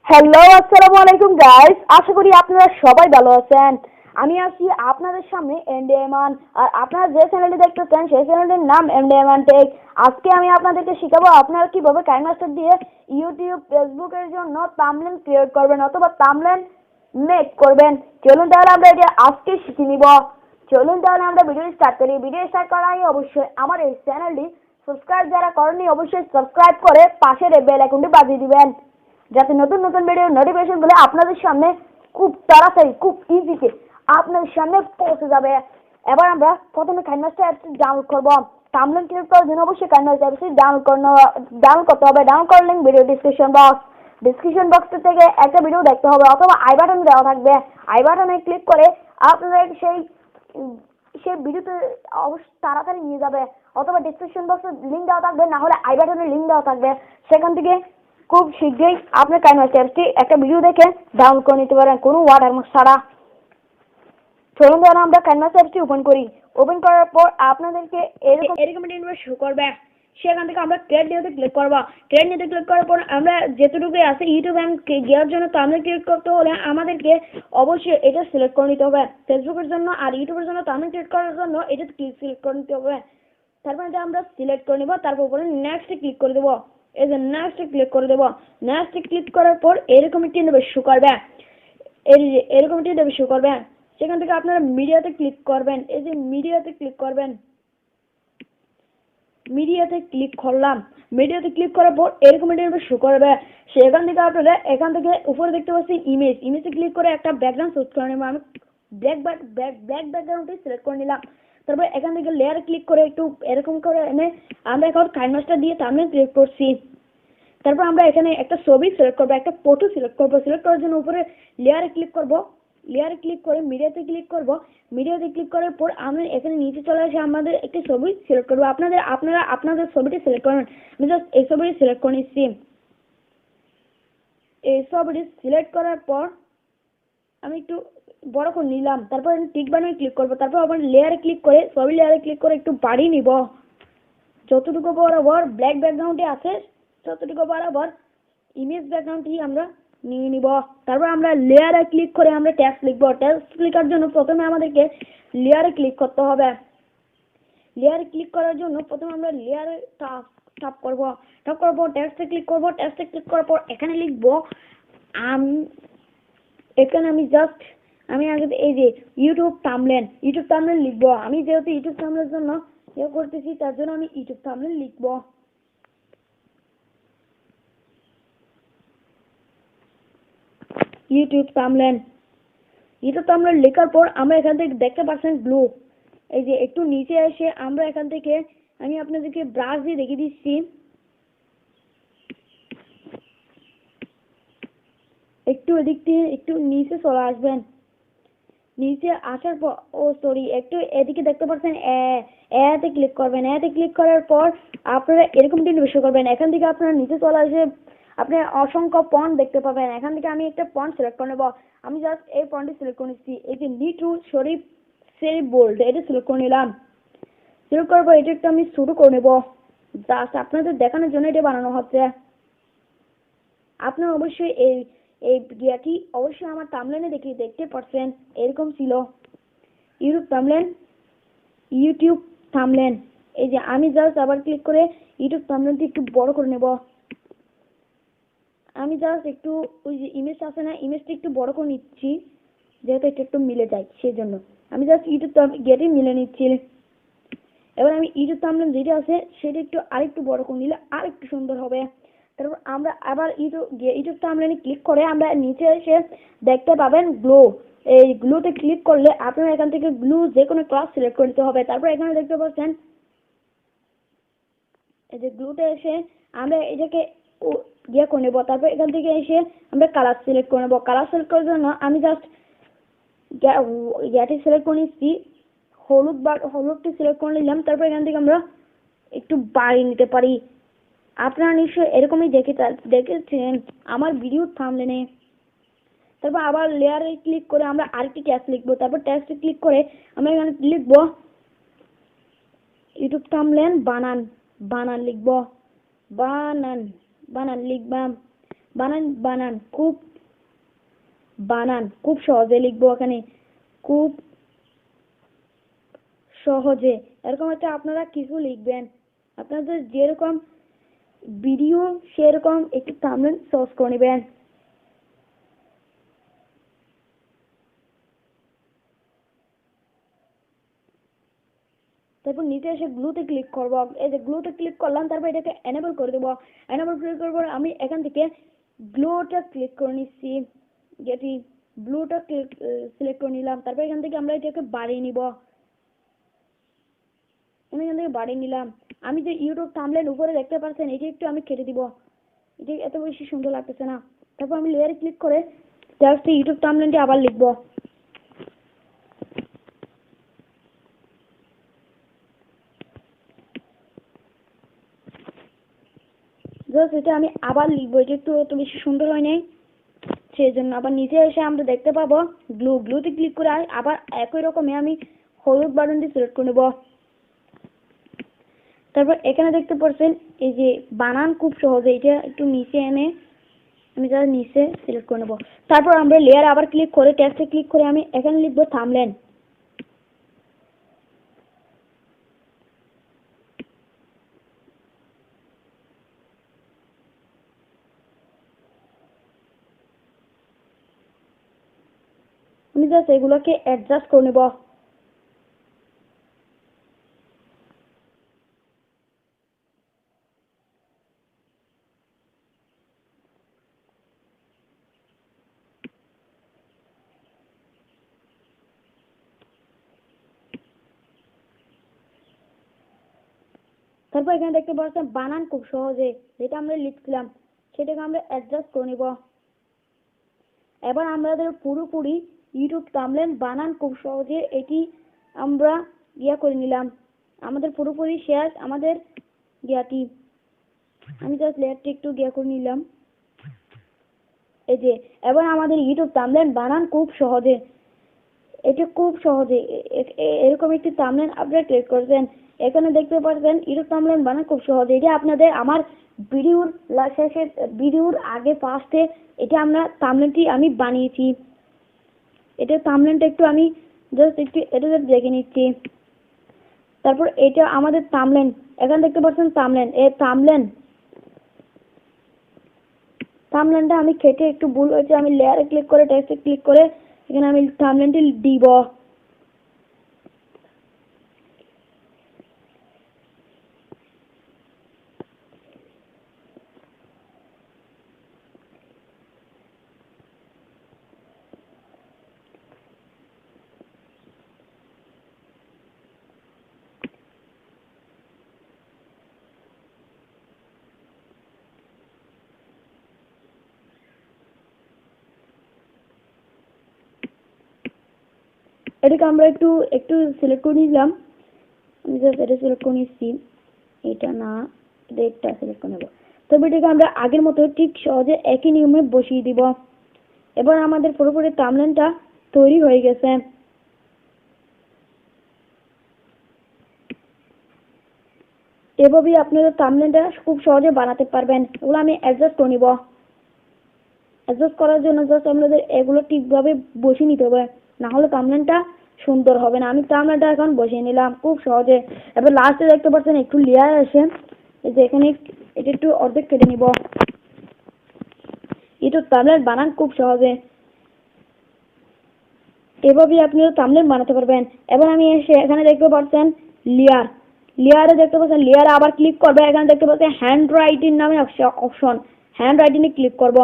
Hello আসসালামু আলাইকুম guys, আশা করি আপনারা সবাই ভালো আছেন। আমি আছি আপনাদের সামনে আইমান, আর আপনারা যে চ্যানেলটি দেখতেছেন সেই চ্যানেলটির নাম আইমান টেক। আজকে আমি আপনাদেরকে শেখাবো আপনারা কিভাবে কাইনমাস্টার দিয়ে ইউটিউব ফেসবুকের জন্য থাম্বনেল ক্রিয়েট করবেন অথবা থাম্বনেল মেক করবেন। চলুন তাহলে আমরা এটা আজকে শিখে নিব। চলুন তাহলে আমরা ভিডিও স্টার্ট করি। ভিডিও স্টার্ট করার আগে অবশ্যই আমার এই চ্যানেলটি সাবস্ক্রাইব যারা করেননি অবশ্যই সাবস্ক্রাইব করে পাশের বেল আইকনটি বাজিয়ে দিবেন, যাতে নতুন নতুন ভিডিওর নোটিফিকেশনগুলো আপনাদের সামনে খুব তাড়াতাড়ি খুব ইজিতে আপনাদের সামনে পৌঁছে যাবে। এবার আমরা প্রথমে কাইনমাস্টার অ্যাপটি ডাউনলোড করব। থাম্বনেল ক্রিয়েট করার জন্য অবশ্যই কাইনমাস্টার অ্যাপটি ডাউনলোড করতে হবে। ডাউনলোড করার লিঙ্ক ভিডিও ডিসক্রিপশন বক্স থেকে একটা ভিডিও দেখতে হবে অথবা আই বাটন দেওয়া থাকবে। আই বাটনে ক্লিক করে আপনাদের সেই ভিডিওতে অবশ্যই তাড়াতাড়ি নিয়ে যাবে, অথবা ডিসক্রিপশন বক্সে লিঙ্ক দেওয়া থাকবে, না হলে আই বাটনে লিঙ্ক দেওয়া থাকবে। সেখান থেকে খুব শীঘ্রই আপনার কাইনমাস্টার অ্যাপটি একটা ভিডিও দেখে ডাউনলোড করে নিতে পারেন কোনো ওয়াটারমার্ক ছাড়া। চলুন তাহলে আমরা কাইনমাস্টার অ্যাপটি ওপেন করি। ওপেন করার পর আপনাদেরকে এরকম একটা ইন্টারফেস শো করবে। সেখান থেকে আমরা ক্রিয়েট নিউতে ক্লিক করব। ক্রিয়েট নিউতে ক্লিক করার পর আমরা যেটুকু আছে ইউটিউব গিয়ার জন্য থাম্বনেল ক্রিয়েট করতে হলে আমাদেরকে অবশ্যই এটা সিলেক্ট করে নিতে হবে। ফেসবুকের জন্য আর ইউটিউবের জন্য থাম্বনেল ক্রিয়েট করার জন্য এটা সিলেক্ট করে নিতে হবে। তারপর এটা আমরা সিলেক্ট করে নেব। তারপর উপরে নেক্সটে ক্লিক করে দেবো। এই যে নেক্সটে ক্লিক করে দেবো। নেক্সটে ক্লিক করার পর এরকম একটি ইন্টারফেস শো করবে। এরকম একটি ইন্টারফেস শো করবে। সেখান থেকে আপনারা মিডিয়াতে ক্লিক করবেন। এই যে মিডিয়াতে ক্লিক করবেন। মিডিয়াতে ক্লিক করলাম। মিডিয়াতে ক্লিক করার পর এরকম একটা শো করবে। সেখান থেকে আপনারা এখান থেকে উপরে দেখতে পাচ্ছি ইমেজে ক্লিক করে একটা ব্যাকগ্রাউন্ড সিলেক্ট করে নেব। আমি ব্ল্যাক ব্যাকগ্রাউন্ডটি সিলেক্ট করে নিলাম। তারপর এখান থেকে লেয়ারে ক্লিক করে একটু এরকম করে এনে আমরা এখন কাইনমাস্টার দিয়ে থাম্বনেল ক্রিয়েট করছি। তারপর আমরা এখানে একটা ছবি সিলেক্ট করবো, একটা ফটো সিলেক্ট করবো। সিলেক্ট করার জন্য উপরে লেয়ারে ক্লিক করব। লেয়ারে ক্লিক করে মিডিয়াতে ক্লিক করব। মিডিয়াতে ক্লিক করার পর আমরা এখানে নিচে চলে আসে আমাদের একটি ছবি সিলেক্ট করবো। আপনারা আপনাদের ছবিটি সিলেক্ট করবেন। আমি জাস্ট এই ছবিটি সিলেক্ট করে নিচ্ছি। এই ছবিটি সিলেক্ট করার পর আমি একটু বড় করে নিলাম। তারপর টিক বাটনে ক্লিক করব। তারপর আবার লেয়ারে ক্লিক করে ছবি লেয়ারে ক্লিক করে একটু বাড়িয়ে নিব। যতটুকু বরাবর ব্ল্যাক ব্যাকগ্রাউন্ডে আছে ততটুকু বরাবর ইমেজ ব্যাকগ্রাউন্ডটি আমরা নিয়ে নিব। তারপর আমরা লেয়ারে ক্লিক করে আমরা টেক্সট লিখব। টেক্সট লেখার জন্য প্রথমে আমাদেরকে লেয়ারে ক্লিক করতে হবে। লেয়ারে ক্লিক করার জন্য প্রথমে আমরা লেয়ারে ট্যাপ করব। ট্যাপ করার পর টেক্সটে ক্লিক করব। টেক্সটে ক্লিক করার পর এখানে লিখব আমি আগে এই যে ইউটিউব থাম্বনেল লিখব। আমি যেহেতু ইউটিউব থাম্বনেলের জন্য করতেছি তার জন্য আমি ইউটিউব থাম্বনেল লিখব। ইউটিউব থাম্বনেল লেখার পর আমরা এখান থেকে দেখতে পাচ্ছেন ব্লু। এই যে একটু নিচে এসে আমরা এখান থেকে আমি আপনাদেরকে ব্রাশ দিয়ে দেখিয়ে দিচ্ছি। একটু এদিক দিয়ে একটু নিচে চলে আসবেন। নিচে আসার পর একটু এদিকে দেখতে পাচ্ছেন এতে ক্লিক করবেন। এতে ক্লিক করার পর আপনারা এরকম ইন্টারফেস করবেন। এখান থেকে আপনারা নিচে চলে আসে আপনি অসংখ্য ফন্ট দেখতে পাবেন। এখান থেকে আমি একটা ফন্ট সিলেক্ট করে নেব। আমি জাস্ট এই ফন্টটি সিলেক্ট করে নিচ্ছি। এই যে লিটল শরীফ বোল্ড এটা সিলেক্ট করে নিলাম। সিলেক্ট করার পর এটা একটু আমি শুরু করে নেব। জাস্ট আপনাদের দেখানোর জন্য এটা বানানো হচ্ছে। আপনারা অবশ্যই এই ভিডিওটি অবশ্যই আমার থাম্বনেলে দেখতে পাচ্ছেন এরকম ছিল ইউটিউব থাম্বনেল। এই যে আমি জাস্ট আবার ক্লিক করে ইউটিউব থাম্বনেলটি একটু বড় করে নেব। আমি জাস্ট একটু ওই যে ইমেজ আছে না, ইমেজটা একটু বড় করে নিচ্ছি যেহেতু এটা একটু মিলে যায় সেই জন্য আমি জাস্ট ইউটিউব গেটে মিলে নিচ্ছি। এবার আমি ইউটিউব থাম্বনেল যেটা আছে সেটা একটু আরেকটু বড় করে নিলে আরেকটু সুন্দর হবে। তারপর আমরা আবার ইউটিউব থাম্বনেলে ক্লিক করে আমরা নিচে এসে দেখতে পাবেন গ্লো। এই গ্লোতে ক্লিক করলে আপনারা এখান থেকে গ্লো যে কোনো ক্লাস সিলেক্ট করে নিতে হবে। তারপর এখানে দেখতে পাচ্ছেন এই যে গ্লোতে এসে আমরা এটাকে করে নেব। তারপর এখান থেকে এসে আমরা কালার সিলেক্ট করে নেব। কালার সিলেক্ট করার জন্য আমি জাস্ট ইয়াটি সিলেক্ট করে নিচ্ছি। হলুদটি সিলেক্ট করে নিলাম। তারপর এখান থেকে আমরা একটু বাড়িয়ে নিতে পারি। আপনারা নিশ্চয়ই এরকমই দেখেছেন আমার ভিডিও থাম্বনেলে। তারপর আবার লেয়ারে ক্লিক করে আমরা আরেকটি টেক্সট লিখবো। তারপর টেক্সটে ক্লিক করে আমরা এখানে লিখবো ইউটিউব থাম্বনেল বানান লিখবো। বানান লিখবাম। বানান বানান খুব বানান খুব সহজে লিখবো এখানে, খুব সহজে, এরকম একটা আপনারা কিছু লিখবেন। আপনাদের যেরকম ভিডিও সেরকম একটু থাম্বনেল সার্চ করে নেবেন। তারপর নিচে এসে গ্লুতে ক্লিক করব। এই যে গ্লুতে ক্লিক করলাম, তারপর এটাকে এনেবল করে দেবো। এনেবল ক্লিক করার পর আমি এখান থেকে গ্লুটা ক্লিক করে নিচ্ছি, যেটি ব্লুটা সিলেক্ট করে নিলাম। তারপর এখান থেকে আমরা এটাকে বাড়িয়ে নিব। আমি এখান থেকে বাড়িয়ে নিলাম। আমি যে ইউটিউব থাম্বনেল উপরে দেখতে পাচ্ছেন, এটা একটু আমি কেটে দিব, এটা এত বেশি সুন্দর লাগতেছে না। তারপর আমি লেয়ারে ক্লিক করে জাস্ট ইউটিউব থাম্বনেলটি আবার লিখবো। জাস্ট এটা আমি আবার লিখবো, এটা একটু এত বেশি সুন্দর হয় নাই, সেই জন্য। আবার নিচে এসে আমরা দেখতে পাবো গ্লুতে ক্লিক করে আবার একই রকমই আমি হলুদ বাটনটি সিলেক্ট করে নেব। তারপর এখানে দেখতে পাচ্ছেন এই যে বানান খুব সহজে, এটা একটু নিচে এনে আমি যা নিচে সিলেক্ট করে নেব। তারপর আমরা লেয়ার আবার ক্লিক করে টেক্সটে ক্লিক করে আমি এখানে লিখবো থাম্বনেল। আমি জাস্ট এগুলোকে অ্যাডজাস্ট করে নেব। তারপর এখানে দেখতে পাচ্ছেন বানান খুব সহজে, যেটা আমরা লিখছিলাম সেটাকে আমরা অ্যাডজাস্ট করে নিব। এবার আমাদের পুরোপুরি ইউটিউব থাম্বনেল বানান খুব সহজে এটি আমরা করে নিলাম। আমাদের পুরোপুরি শেষ আমাদের ইয়াটি। আমি জাস্ট লেয়ারটি একটু করে নিলাম। এই যে এবার আমাদের ইউটিউব থাম্বনেল বানান খুব সহজে, এটা খুব সহজে এরকম একটি থাম্বনেল আপনারা ক্রিয়েট করবেন। এখানে দেখতে পাচ্ছেন ইউটিউব থাম্বনেল বানান খুব সহজে। এটা আপনাদের আমার ভিডিওর শেষে ভিডিওর আগে ফার্স্টে এটা আমরা থাম্বনেলটি আমি বানিয়েছি। এটা থাম্বনেলটা একটু আমি জাস্ট একটু এটা দেখে নিচ্ছি। তারপর এটা আমাদের থাম্বনেল, এখানে দেখতে পাচ্ছেন থাম্বনেল, এই থাম্বনেলটা আমি কেটে একটু ভুল হয়েছে, আমি লেয়ারে ক্লিক করে টেক্সটে ক্লিক করে এখানে আমি থাম্বনেলটি দিব। এটাকে আমরা একটু একটু সিলেক্ট করে নিলাম। আমি জাস্ট এটা সিলেক্ট করে নিচ্ছি, এটা না এটা সিলেক্ট করে নেব। তবে এটাকে আমরা আগের মতো ঠিক সহজে একই নিয়মে বসিয়ে দিব। এবার আমাদের পুরোপুরি থাম্বনেলটা তৈরি হয়ে গেছে। এভাবেই আপনারা থাম্বনেলটা খুব সহজে বানাতে পারবেন। এগুলো আমি অ্যাডজাস্ট করে নিব। অ্যাডজাস্ট করার জন্য জাস্ট আপনাদের এগুলো ঠিকভাবে বসিয়ে নিতে হবে, না হলে থাম্বনেলটা সুন্দর হবে না। আমি থাম্বনেলটা এখন বসিয়ে নিলাম খুব সহজে। এবার লাস্টে দেখতে পাচ্ছেন একটু লেয়ার আসে, এই যে এখানে এটা একটু অর্ধেক কেটে নিব। এটা থাম্বনেল বানান খুব সহজে, এভাবেই আপনারা থাম্বনেল বানাতে পারবেন। এবার আমি এসে এখানে দেখতে পাচ্ছেন লেয়ারে দেখতে পাচ্ছেন, লেয়ারে আবার ক্লিক করবে। এখানে দেখতে পাচ্ছেন হ্যান্ড রাইটিং নামে অপশন, হ্যান্ড রাইটিং এ ক্লিক করব।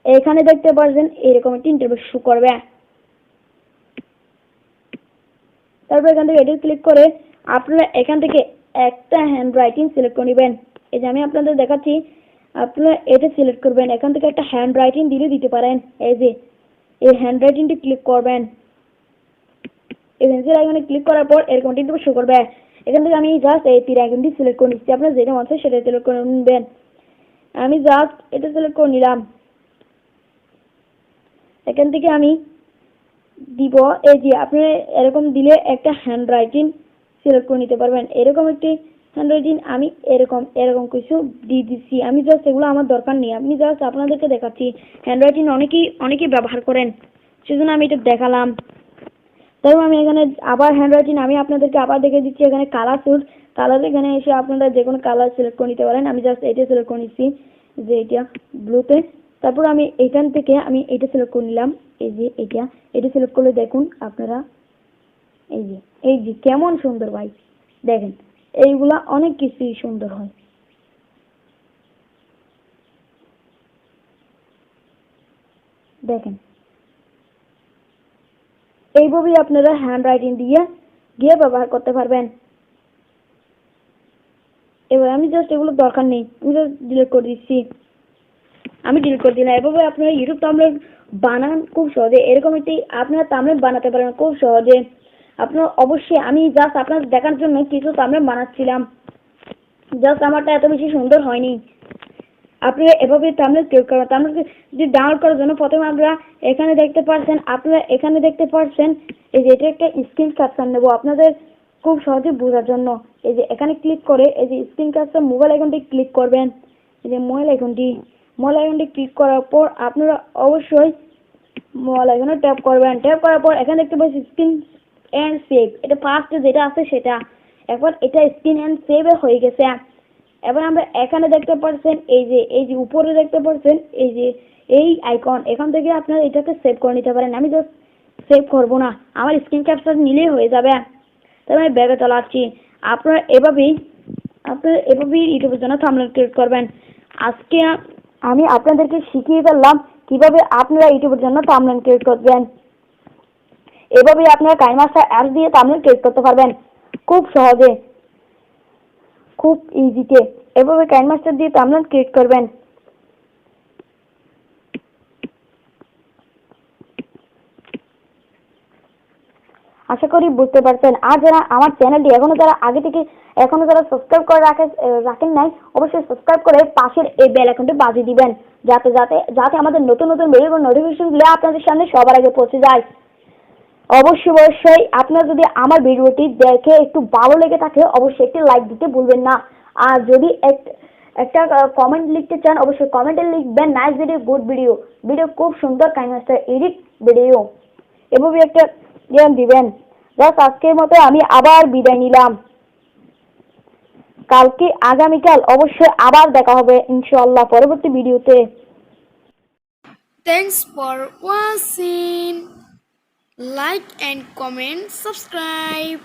এখানে দেখতে পাচ্ছেন এরকম একটি ইন্টারফেস শো করবে। তারপর এখান থেকে এডিট ক্লিক করে আপনারা এখান থেকে একটা হ্যান্ড রাইটিং সিলেক্ট করে নেবেন। এই যে আমি আপনাদের দেখাচ্ছি, আপনারা এটা সিলেক্ট করবেন। এখান থেকে একটা হ্যান্ড রাইটিং দিতে পারেন। এই যে এই হ্যান্ড রাইটিংটি ক্লিক করবেন। এই পেন্সিল আইকনে ক্লিক করার পর এরকম ইন্টারফেস শো করবে। এখান থেকে আমি জাস্ট এই তীর আইকনটি সিলেক্ট করে নিচ্ছি, আপনারা যেটা মন চায় সেটা সিলেক্ট করে নেবেন। আমি জাস্ট এটা সিলেক্ট করে নিলাম। এখান থেকে আমি দিব, এই যে আপনি এরকম দিলে একটা হ্যান্ড রাইটিং সিলেক্ট করে নিতে পারবেন। এরকম একটি হ্যান্ডরাইটিং আমি এরকম এরকম কিছু দিয়ে দিচ্ছি। আমি জাস্ট এগুলো আমার দরকার নেই, আমি জাস্ট আপনাদেরকে দেখাচ্ছি। হ্যান্ডরাইটিং অনেকেই ব্যবহার করেন, সেজন্য আমি এটা দেখালাম। তারপর আমি এখানে আবার হ্যান্ডরাইটিং আমি আপনাদেরকে আবার দেখে দিচ্ছি। এখানে কালার সুট, কালার এখানে এসে আপনারা যে কোনো কালার সিলেক্ট করে নিতে পারেন। আমি জাস্ট এটা সিলেক্ট করে নিচ্ছি, যে এটা ব্লুতে। তারপর আমি এখান থেকে আমি এটা সিলেক্ট করে নিলাম, এই যে এটা সিলেক্ট করলে দেখুন আপনারা এই যে কেমন সুন্দর ভাই, দেখেন এইগুলা অনেক কিছুই সুন্দর হয়। দেখেন এইভাবেই আপনারা হ্যান্ড রাইটিং গিয়ে ব্যবহার করতে পারবেন। এবার আমি জাস্ট এগুলো দরকার নেই, আমি জাস্ট ডিলিট করে দিচ্ছি। আমি ডিলিট করে দিলাম। এভাবে আপনারা ইউটিউব থাম্বনেল বানান খুব সহজে, এরকম একটি আপনারা থাম্বনেল বানাতে পারেন খুব সহজে। আপনার অবশ্যই আমি জাস্ট আপনাদের দেখার জন্য কিছু থাম্বনেল বানাচ্ছিলাম, জাস্ট আমারটা এত বেশি সুন্দর হয়নি। আপনারা এভাবে থাম্বনেল ক্রিয়েট করা, থাম্বনেল যদি ডাউনলোড করার জন্য প্রথমে আপনারা এখানে দেখতে পাচ্ছেন এই যে এটা একটা স্ক্রিন ক্যাপচার নেব আপনাদের খুব সহজে বোঝার জন্য। এই যে এখানে ক্লিক করে এই যে স্ক্রিন ক্যাপচার মোবাইল আইকনটি ক্লিক করবেন। এই যে মোবাইল আইকনটি ক্লিক করার পর আপনারা অবশ্যই মোবাইল আইকনে ট্যাপ করবেন। ট্যাপ করার পর এখানে দেখতে পাচ্ছেন স্ক্রিন এন্ড সেভ, এটা ফার্স্টে যেটা আছে সেটা। এখন এটা স্ক্রিন এন্ড সেভ হয়ে গেছে। এবার আমরা এখানে দেখতে পাচ্ছেন এই যে উপরে দেখতে পাচ্ছেন এই আইকন, এখান থেকে আপনারা এটাকে সেভ করে নিতে পারেন। আমি জাস্ট সেভ করব না, আমার স্ক্রিন ক্যাপচার নিলেই হয়ে যাবে। তবে আমি ব্যাগে চালাচ্ছি। আপনারা এভাবেই ইউটিউবের জন্য থাম্বনেল ক্রিয়েট করবেন। আজকে আমি আপনাদেরকে শিখিয়ে ফেললাম কিভাবে আপনারা ইউটিউবের জন্য থাম্বনেল ক্রিয়েট করবেন। এভাবেই আপনারা কাইনমাস্টার অ্যাপ দিয়ে থাম্বনেল ক্রিয়েট করতে পারবেন খুব সহজে, খুব ইজিতে। এভাবে কাইনমাস্টার দিয়ে থাম্বনেল ক্রিয়েট করবেন। আশা করি বুঝতে পারছেন। আর যারা আমার চ্যানেলটি এখনো যারা সাবস্ক্রাইব করে রাখেন নাই, অবশ্যই সাবস্ক্রাইব করে পাশের এই বেল আইকনটি বাজিয়ে দিবেন, যাতে আমাদের নতুন ভিডিও নোটিফিকেশনগুলো আপনাদের সামনে সবার আগে পৌঁছে যায়। অবশ্যই আপনারা যদি আমার ভিডিওটি দেখে একটু ভালো লেগে থাকে অবশ্যই একটি লাইক দিতে ভুলবেন না। আর যদি একটা কমেন্ট লিখতে চান অবশ্যই কমেন্টে লিখবেন নাইস ভিডিও, গুড ভিডিও খুব সুন্দর, কাইনমাস্টার এডিট ভিডিও, এভাবে একটা দিবেন। জাস্ট আজকের মতো আমি আবার বিদায় নিলাম। আগামীকাল অবশ্যই আবার দেখা হবে ইনশাআল্লাহ পরবর্তী ভিডিওতে। Thanks for watching. Like and comment, subscribe.